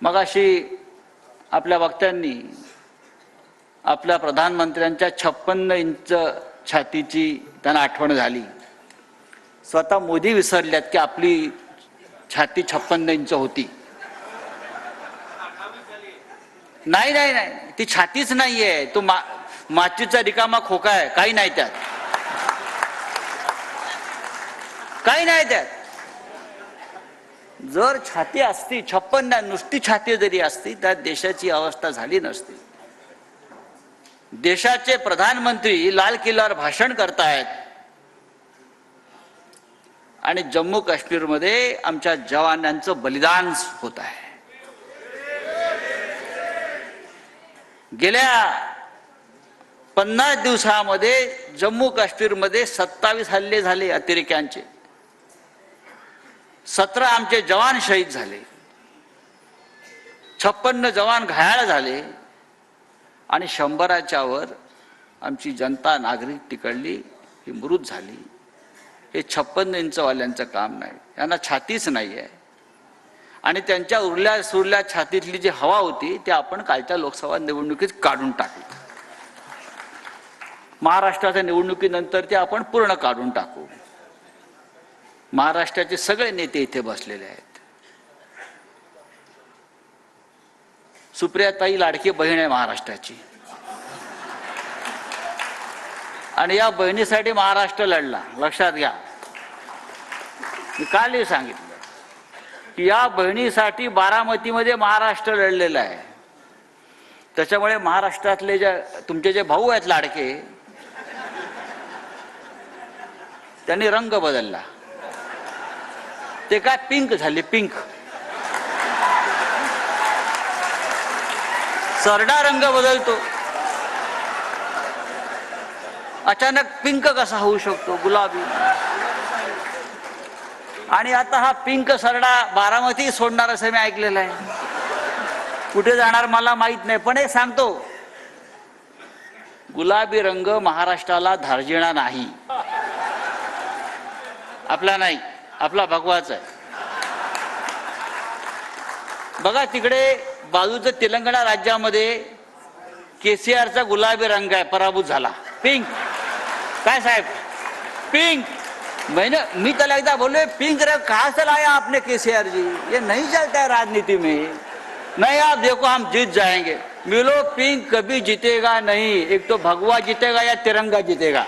मगाशी आपल्या वक्त्यांनी आपल्या प्रधानमंत्र्यांच्या 56 इंच छातीची त्यांना आठवण झाली. स्वतः मोदी विसरल्यात की आपली छाती 56 इंच होती. नाही नाही नाही, ती छातीच नाहीये, तो माचीचा रिकामा खोका आहे, काही नाही त्यात, काही नाही त्यात. जर छाती असती 56, नुसती छाती जरी असती तर देशाची अवस्था झाली नसती. देशाचे प्रधानमंत्री लाल किल्ल्यावर भाषण करतायत आणि जम्मू काश्मीरमध्ये आमच्या जवानांचं बलिदान होत आहे. गेल्या 50 दिवसामध्ये जम्मू काश्मीरमध्ये 27 हल्ले झाले अतिरेक्यांचे. 17 आमचे जवान शहीद झाले, 56 जवान घायाळ झाले आणि 100च्या वर आमची जनता नागरिक तिकडली ही मृत झाली. हे 56 इंचवाल्यांचं काम नाही, यांना छातीच नाही आहे. आणि त्यांच्या उरल्या सुरल्या छातीतली जी हवा होती ते आपण कालच्या लोकसभा निवडणुकीत काढून टाकली. महाराष्ट्राच्या निवडणुकीनंतर ते आपण पूर्ण काढून टाकू. महाराष्ट्राचे सगळे नेते इथे बसलेले आहेत. सुप्रियाताई लाडकी बहीण आहे महाराष्ट्राची, आणि या बहिणीसाठी महाराष्ट्र लढला. लक्षात घ्या, मी कालही सांगितलं की या बहिणीसाठी बारामतीमध्ये महाराष्ट्र लढलेला आहे. त्याच्यामुळे महाराष्ट्रातले तुमचे जे भाऊ आहेत लाडके, त्यांनी रंग बदलला. ते काय पिंक झाले, पिंक. सरडा रंग बदलतो, अचानक पिंक कसा होऊ शकतो, गुलाबी. आणि आता हा पिंक सरडा बारामती सोडणार असं मी ऐकलेलं आहे. कुठे जाणार मला माहित नाही, पण हे सांगतो, गुलाबी रंग महाराष्ट्राला धार्जिणा नाही. आपला नाही, आपला भगवाच आहे. बघा तिकडे बाजूचं तेलंगणा राज्यामध्ये केसीआरचा गुलाबी रंग आहे, पराभूत झाला. पिंक काय साहेब, पिंक. मी त्याला एकदा बोले, पिंक रंग कहाँ से लाया आपने केसीआर जी, ये नहीं चलता है राजनीति में. नहीं आप देखो हम जीत जाएंगे. मिलो पिंक कभी जीतेगा नहीं, एक तो भगवा जीतेगा या तिरंगा जीतेगा.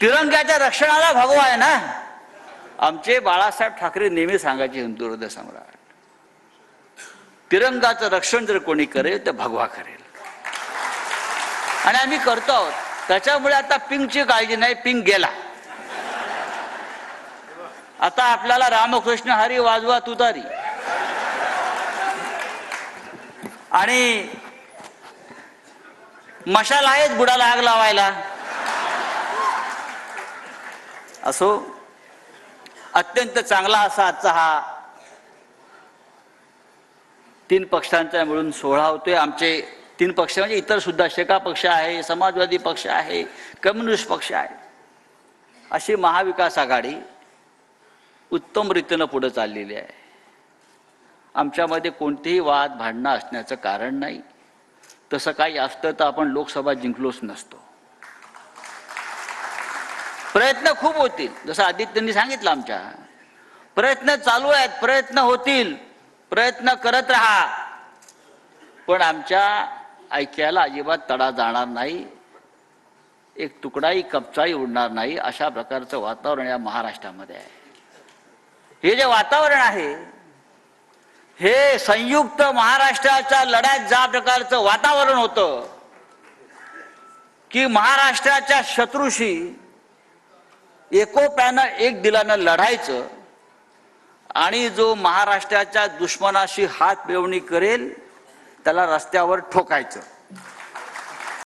तिरंग्याच्या रक्षणाला भगवा आहे ना. आमचे बाळासाहेब ठाकरे नेहमी सांगायचे, हिंदू हृदय सम्राट, तिरंगाचं रक्षण जर कोणी करेल तर भगवा करेल. आणि आम्ही करतो आहोत. त्याच्यामुळे आता पिंकची काळजी नाही, पिंक गेला. आता आपल्याला रामकृष्ण हरी वाजवा तुतारी. आणि मशाल आहेत बुडाला आग लावायला. असो, अत्यंत चांगला असा आजचा हा 3 पक्षांचा मिळून सोहळा होतोय. आमचे 3 पक्ष म्हणजे इतर सुद्धा, शेका पक्ष आहे, समाजवादी पक्ष आहे, कम्युनिस्ट पक्ष आहे, अशी महाविकास आघाडी उत्तम रीतीनं पुढे चाललेली आहे. आमच्यामध्ये कोणतेही वाद भांडणं असण्याचं कारण नाही. तसं काही असतं तर आपण लोकसभा जिंकलोच नसतो. प्रयत्न खूप होतील, जसं आदित्यनी सांगितलं, आमच्या प्रयत्न चालू आहेत, प्रयत्न होतील, प्रयत्न करत राहा. पण आमच्या ऐक्याला अजिबात तडा जाणार नाही, एक तुकडाही कपचाही उडणार नाही, अशा प्रकारचं वातावरण या महाराष्ट्रामध्ये आहे. हे जे वातावरण आहे, हे संयुक्त महाराष्ट्राच्या लढ्यात ज्या प्रकारचं वातावरण होतं की महाराष्ट्राच्या शत्रूशी एकोप्यानं एक दिलानं लढायचं आणि जो महाराष्ट्राच्या दुश्मनाशी हात मिळवणी करेल त्याला रस्त्यावर ठोकायचं.